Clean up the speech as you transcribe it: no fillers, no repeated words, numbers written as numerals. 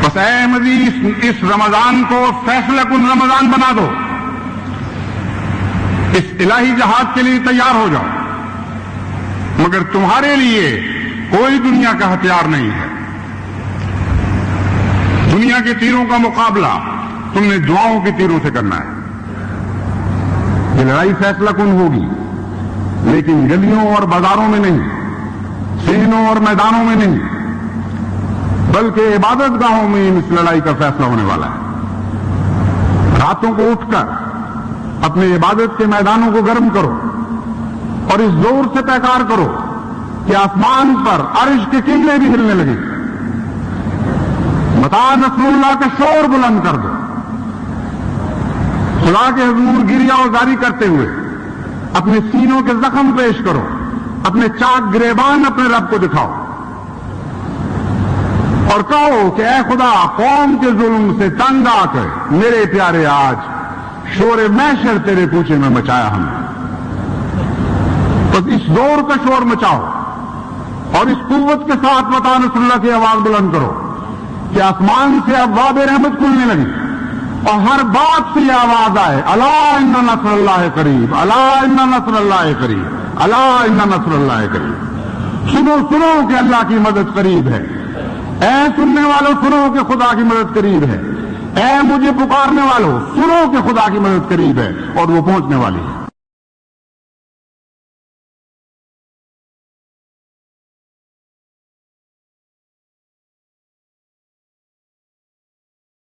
بس اے مزید اس رمضان کو فیصلہ کن رمضان بنا دو، اس الہی جہاد کے لیے تیار ہو جاؤ، مگر تمہارے لیے کوئی دنیا کا ہتھیار نہیں ہے۔ دنیا کے تیروں کا مقابلہ تم نے دعاؤں کے تیروں سے کرنا ہے۔ یہ لڑائی فیصلہ کن ہوگی، لیکن گلیوں اور بازاروں میں نہیں، سینوں اور میدانوں میں نہیں، بلکہ عبادت گاہوں میں اس لڑائی کا فیصلہ ہونے والا ہے۔ راتوں کو اٹھ کر اپنے عبادت کے میدانوں کو گرم کرو اور اس زور سے پیکار کرو کہ آسمان پر عرش کے قبلے بھی ہلنے لگے۔ متا نصر اللہ کا شور بلند کر دو، خدا کے حضور گریہ وزاری کرتے ہوئے اپنے سینوں کے زخم پیش کرو، اپنے چاک گریبان اپنے رب کو دکھاؤ اور کہو کہ اے خدا، قوم کے ظلم سے تنگ آ کر میرے پیارے آج شور محشر تیرے کوچے میں مچایا ہم نے۔ بس اس زور کا شور مچاؤ اور اس قوت کے ساتھ متا نصر اللہ کی آواز بلند کرو کہ آسمان سے ابواب رحمت کھلنے لگی اور ہر بات سے یہ آواز آئے، الا ان نصر اللہ قریب، الا ان نصر اللہ قریب، الا ان نصر اللہ قریب۔ سنو سنو کہ اللہ کی مدد قریب ہے، اے سننے والوں سنو کہ خدا کی مدد قریب ہے، اے مجھے پکارنے والوں سنو کہ خدا کی مدد قریب ہے اور وہ پہنچنے والی ہے۔